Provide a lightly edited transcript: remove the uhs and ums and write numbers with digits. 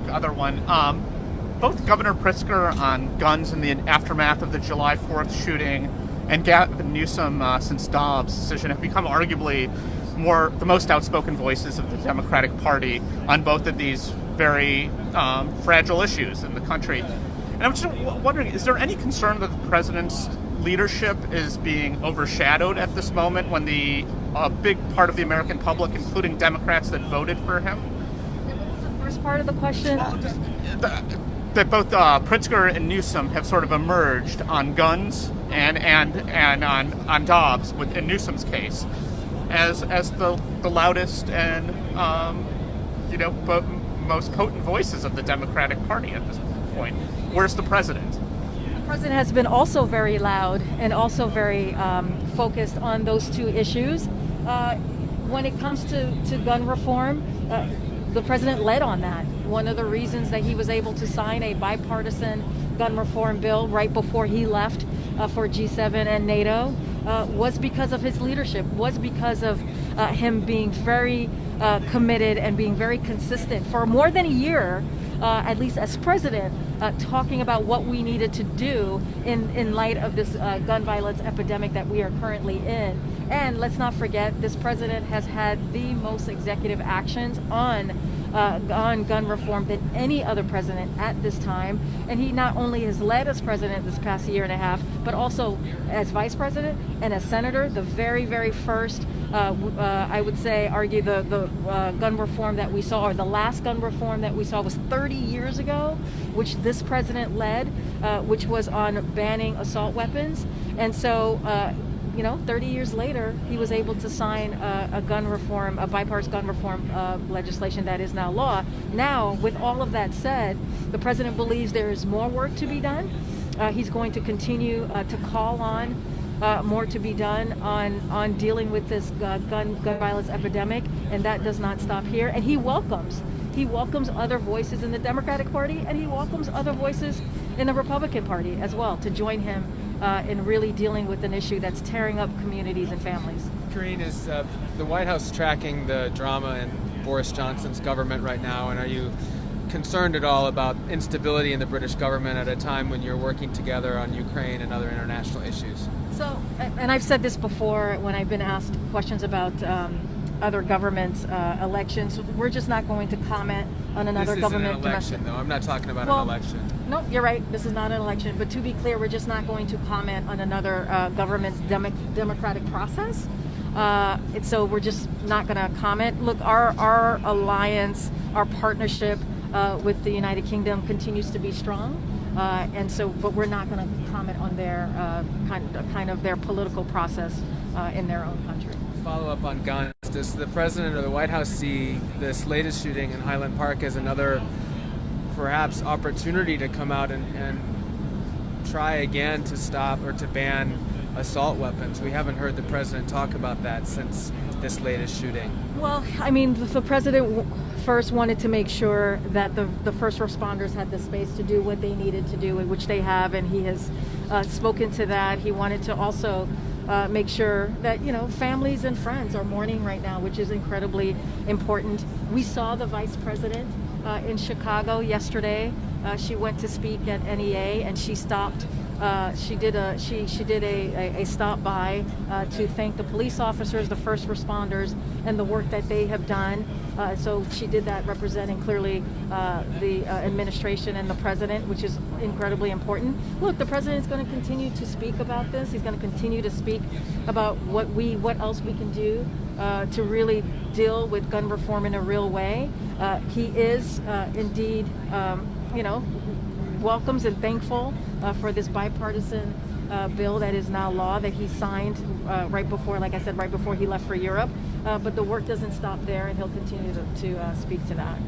other one. Both Governor Pritzker on guns in the aftermath of the July 4th shooting and Gavin Newsom since Dobbs' decision have become arguably the most outspoken voices of the Democratic Party on both of these very fragile issues in the country. And I'm just wondering, is there any concern that the president's leadership is being overshadowed at this moment when a big part of the American public, including Democrats that voted for him? What was the first part of the question? That both Pritzker and Newsom have sort of emerged on guns and on Dobbs in Newsom's case as the loudest and but most potent voices of the Democratic Party at this point. Where's the president? The president has been also very loud and also very focused on those two issues. When it comes to gun reform, the president led on that. One of the reasons that he was able to sign a bipartisan gun reform bill right before he left for G7 and NATO was because of his leadership, was because of him being very committed and being very consistent for more than a year, at least as president, talking about what we needed to do in light of this gun violence epidemic that we are currently in. And let's not forget, this president has had the most executive actions on gun reform than any other president at this time. And he not only has led as president this past year and a half, but also as vice president and as senator, the very, very first, I would say, argue the gun reform that we saw, or the last gun reform that we saw was 30 years ago, which this president led, which was on banning assault weapons. And so, 30 years later, he was able to sign a bipartisan gun reform legislation that is now law. Now, with all of that said, the president believes there is more work to be done. He's going to continue to call on more to be done on dealing with this gun violence epidemic, and that does not stop here. And he welcomes other voices in the Democratic Party, and he welcomes other voices in the Republican Party as well to join him in really dealing with an issue that's tearing up communities and families. Karine, is the White House tracking the drama in Boris Johnson's government right now, and are you concerned at all about instability in the British government at a time when you're working together on Ukraine and other international issues? So, and I've said this before when I've been asked questions about other governments' elections, we're just not going to comment on another government. This isn't an election, though. I'm not talking about an election. No, you're right. This is not an election. But to be clear, we're just not going to comment on another government's democratic process. And so we're just not going to comment. Look, our alliance, our partnership with the United Kingdom continues to be strong. But we're not going to comment on their kind of their political process in their own country. Follow up on guns. Does the president or the White House see this latest shooting in Highland Park as another, perhaps, opportunity to come out and try again to stop or to ban assault weapons? We haven't heard the president talk about that since this latest shooting. Well, I mean, the president first wanted to make sure that the first responders had the space to do what they needed to do, which they have, and he has spoken to that. He wanted to also make sure that, families and friends are mourning right now, which is incredibly important. We saw the vice president in Chicago yesterday. She went to speak at NEA, and she stopped. She did a stop by to thank the police officers, the first responders, and the work that they have done. So she did that representing clearly the administration and the president, which is incredibly important. Look, the president is going to continue to speak about this. He's going to continue to speak about what else we can do to really deal with gun reform in a real way. He is indeed, welcomes and thankful for this bipartisan bill that is now law that he signed right before he left for Europe. But the work doesn't stop there, and he'll continue to speak to that.